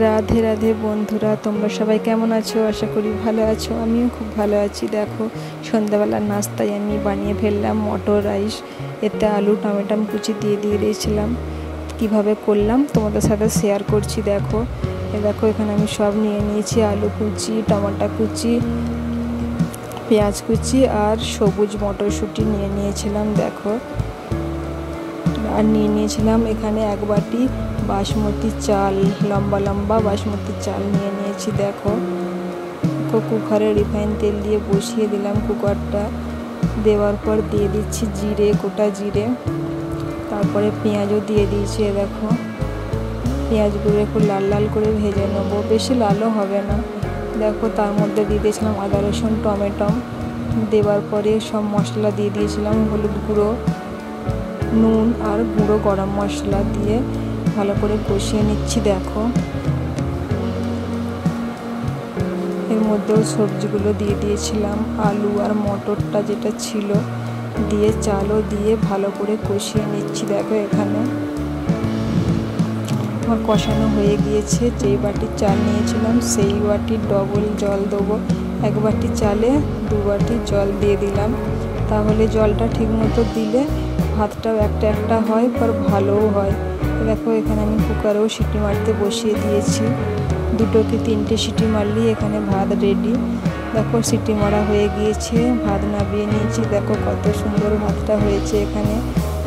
রাধে রাধে বন্ধুরা, তোমরা সবাই কেমন আছো? আশা করি ভালো আছো। আমিও খুব ভালো আছি। দেখো, সন্ধ্যাবেলার নাস্তায় আমি বানিয়ে ফেললাম মটর রাইস। এতে আলু টমেটো কুচি দিয়ে দিয়েছিলাম। কিভাবে করলাম তোমাদের সাথে শেয়ার করছি। দেখো এখানে আমি সব নিয়ে নিয়েছি, আলু কুচি, টমেটো কুচি, পেঁয়াজ কুচি আর সবুজ মটরশুঁটি নিয়ে নিয়েছিলাম। দেখো, আর নিয়ে নিয়েছিলাম এখানে 1 বাটি বাসমতি চাল, লম্বা লম্বা বাসমতি চাল নিয়ে নিয়েছি। দেখো, কুকারে রিফাইন তেল দিয়ে বসিয়ে দিলাম। কুকারটা দেওয়ার পর দিয়ে দিচ্ছি জিরে, গোটা জিরে, তারপরে পেঁয়াজও দিয়ে দিয়েছি। দেখো, পেঁয়াজগুলো একটু লাল লাল করে ভেজে নেবো, বেশি লালও হবে না। দেখো, তার মধ্যে দিয়ে দিয়েছিলাম আদা রসুন টমেটো। দেওয়ার পরে সব মশলা দিয়ে দিয়েছিলাম, হলুদ গুঁড়ো, নুন আর গুঁড়ো গরম মশলা দিয়ে ভালো করে কষিয়ে নিচ্ছি। দেখো, এর মধ্যেও সবজিগুলো দিয়ে দিয়েছিলাম, আলু আর মটরটা যেটা ছিল দিয়ে, চালও দিয়ে ভালো করে কষিয়ে নিচ্ছি। দেখো, এখানে আমার কষানো হয়ে গিয়েছে। যেই বাটির চাল নিয়েছিলাম সেই বাটির ডবল জল দেবো। 1 বাটি চালে 2 বাটি জল দিয়ে দিলাম। তাহলে জলটা ঠিক মতো দিলে ভাতটাও একটা একটা হয়, পর ভালোও হয়। দেখো, এখানে আমি কুকারেও সিটি মারতে বসিয়ে দিয়েছি। 2 কি 3টে সিটি মারলেই এখানে ভাত রেডি। দেখো, সিটি মারা হয়ে গিয়েছে, ভাত নামিয়ে নিয়েছি। দেখো কত সুন্দর ভাতটা হয়েছে। এখানে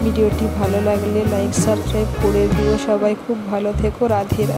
ভিডিওটি ভালো লাগলে লাইক সাবস্ক্রাইব করে দিও। সবাই খুব ভালো থেকো। রাধে রাধে।